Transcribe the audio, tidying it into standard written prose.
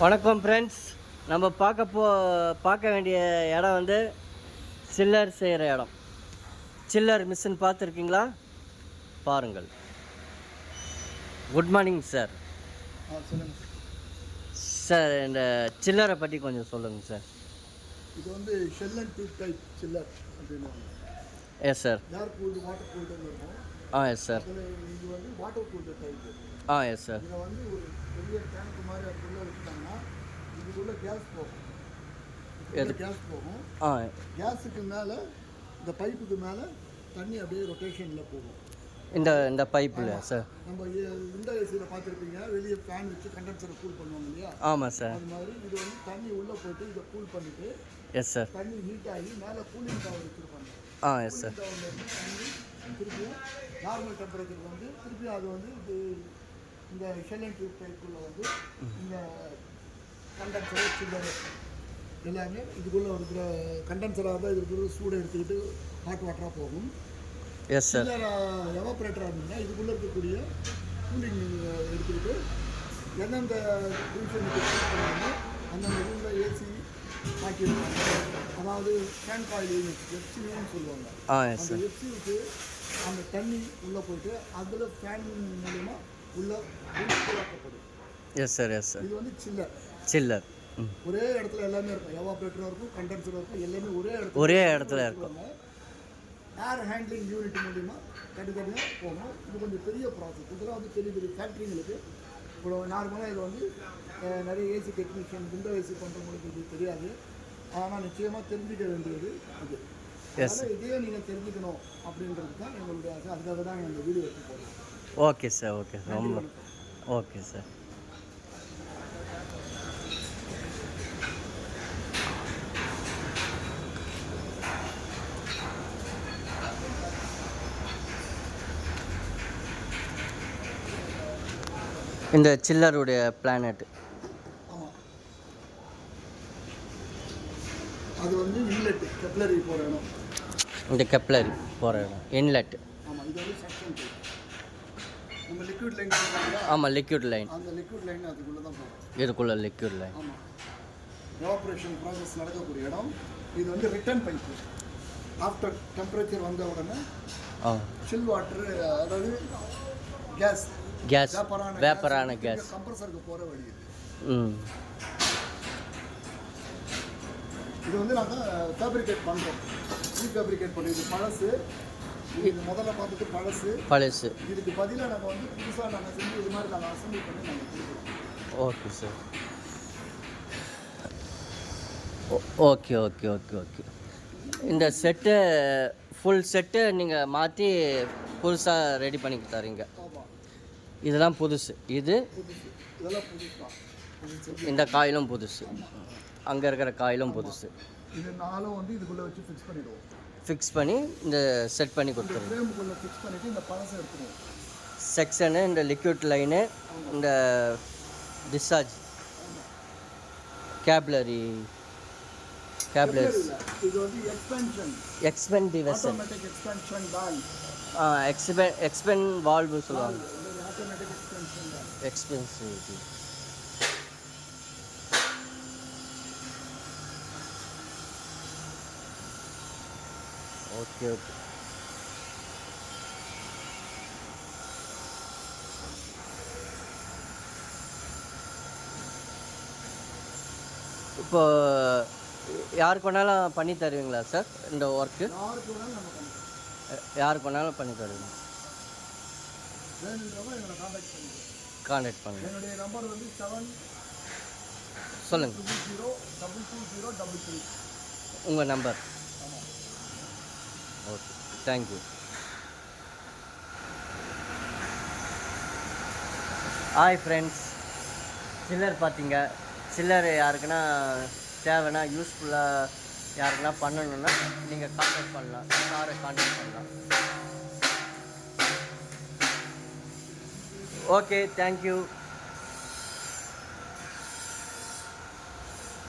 வணக்கம் ஃப்ரெண்ட்ஸ். நம்ம பார்க்க வேண்டிய இடம் வந்து சில்லர் செய்கிற இடம். சில்லர் மிஷின் பார்த்துருக்கீங்களா? பாருங்கள். Good morning sir. சொல்லுங்கள் சார், இந்த சில்லரை பற்றி கொஞ்சம் சொல்லுங்கள் சார். இது வந்து shell and tube type chiller அப்படின்னு. Yes sir. Air cooled water கூல்டுன்னு இருக்கும். Yes sir. இது வந்து water cooled type. Yes sir. இதை வந்து ஒரு பெரிய டேங்க் மாதிரி அதுக்குள்ளே வச்சுட்டாங்கன்னா இதுக்குள்ளே கேஸ் போகும். கேஸ் போகும். கேஸுக்கு மேலே இந்த பைப்புக்கு மேலே தண்ணி அப்படியே ரொட்டேஷனில் போகும். இந்த பைப்பில் சார் நம்ம இந்த ஏசியில் பார்த்துருப்பீங்க, வெளியே ஃபேன் வச்சு கண்டென்சரை கூல் பண்ணுவாங்க இல்லையா? ஆமாம் சார். அது மாதிரி இது வந்து தண்ணி உள்ளே போய்ட்டு இதை கூல் பண்ணிவிட்டு எஸ் சார். தண்ணி ஹீட் ஆகி மேலே கூலிங் டவர் வச்சுருப்பாங்க. Yes sir. டவர்லேருந்து தண்ணி திருப்பியும் நார்மல் டெம்பரேச்சருக்கு வந்து திருப்பியும் அது வந்து இது இந்த ஷெல் அண்ட் டியூப் டைப்புக்குள்ளே வந்து இந்த கண்டென்சரு சில்லர் எல்லாமே இதுக்குள்ளே இருக்கிற கண்டென்சராக தான் இதுக்குள்ள சூடை எடுத்துக்கிட்டு ஹாட் வாட்டராக போகும். Yes sir. சில்லர் எவாப்ரேட்டராக இருந்தீங்கன்னா இதுக்குள்ளே இருக்கக்கூடிய கூலிங் எடுத்துக்கிட்டு எந்தெந்த டிவிஷனுக்கு பண்ணணுமோ அந்தந்த ரூமில் ஏசி ஆக்கியிருப்பாங்க. அதாவது ஃபேன் காயில் யூனிட் எஃப்சின்னு சொல்லுவாங்க. அந்த எஃப்சிக்கு அந்த தண்ணி உள்ளே போயிட்டு அதில் ஃபேன் மூலமாக உள்ளே கூலாக்கப்படும். Yes sir. Yes sir. இது வந்து சில்லர் ஒரே இடத்துல எல்லாமே இருக்கும். எவாப்ரேட்டராக இருக்கும், கண்டென்சராக இருக்கும், எல்லாமே ஒரே இடத்துல இருக்கும். ஏர் ஹேண்ட்லிங் யூனிட் மூலிமா தனித்தனியாக போகும். இது கொஞ்சம் பெரிய ப்ராசஸ். இதெல்லாம் வந்து பெரிய பெரிய ஃபேக்ட்ரிங்களுக்கு இப்போ நார்மலாக இது வந்து நிறைய ஏசி டெக்னீஷியன் விண்டோ ஏசி பண்ணுறவங்களுக்கு இது தெரியாது. ஆனால் நிச்சயமாக தெரிஞ்சுக்க வேண்டியது இது. அதனால் இதையே நீங்கள் தெரிஞ்சுக்கணும் அப்படின்றது தான் எங்களுடைய ஆசை. அதுக்காக தான் இந்த வீடியோ எடுத்து போடுறோம். Okay sir. Okay sir. ரொம்ப ஓகே சார். இந்த சில்லருடைய பிளானட் ஆமாம், அது வந்து இன்லெட் கெப்லரி போகிற இடம். இந்த கெப்லரி போகிற இடம் இன்லெட். ஆமாம், இது வந்து செக்ஷன் நம்ம லிக்விட் லைன். ஆமாம், லிக்விட் லைன். அந்த லிக்விட் லைன் அதுக்குள்ளே தான் போகும். இதுக்குள்ள லிக்விட் லைன். ஆமாம், எவாப்ரேஷன் ப்ராசஸ் நடக்கக்கூடிய இடம். இது வந்து ரிட்டர்ன் பைப்பு. ஆஃப்டர் டெம்பரேச்சர் வந்த உடனே சில் வாட்டர், அதாவது கேஸ் வேப்பரான கேஸ் கம்ப்ரஸருக்கு போகிற வழி இது. இது வந்து நாங்கள் ஃபேப்ரிகேட் பண்ணுறோம். ஃபேப்ரிகேட் பண்ணி இது பழசு. இது முதல்ல பார்த்துட்டு பழசு. இதுக்கு பதிலாக நாங்கள் வந்து புதுசாக நாங்கள் செஞ்சு இது மாதிரி நாங்கள் அசம்பிள் பண்ணி நாங்கள் கொடுக்குறோம். Okay sir. Okay okay okay okay. இந்த செட்டு ஃபுல் செட்டு நீங்கள் மாற்றி புதுசாக ரெடி பண்ணி தரீங்க. இதெல்லாம் புதுசு. இதெல்லாம் புதுசு. இந்த காயிலும் புதுசு. அங்கே இருக்கிற காயிலும் புதுசு. இது நாலும் வந்து இதுக்குள்ளே வச்சு ஃபிக்ஸ் பண்ணி இந்த செட் பண்ணி கொடுத்துருவோம். ஃபிக்ஸ் பண்ணிவிட்டு இந்த பழசை எடுத்துருவோம். செக்ஷனு, இந்த லிக்விட் லைனு, இந்த டிஸ்சார்ஜ் கேப்லரி. இது வந்து எக்ஸ்பென்டிவ் வெசல். எக்ஸ்பென் வால்வு சொல்லுவாங்க. எக்ஸ்பென்சிவ். Okay okay. இப்போ யாருக்கு வேணாலும் பண்ணி தருவீங்களா சார் இந்த ஒர்க்கு? யாருக்கு வேணாலும் பண்ணி தருவீங்க. கான்டாக்ட் பண்ணுங்கள். என்னுடைய நம்பர் வந்து 7 சொல்லுங்கள். 02203. உங்கள் number? Okay, thank you. Hi friends. Chiller பார்த்தீங்க. சில்லர் யாருக்குன்னா தேவைன்னா, யூஸ்ஃபுல்லாக யாருக்குன்னா பண்ணணுன்னா நீங்கள் கான்டாக்ட் பண்ணலாம். சாரை கான்டாக்ட் பண்ணலாம். Okay, thank you.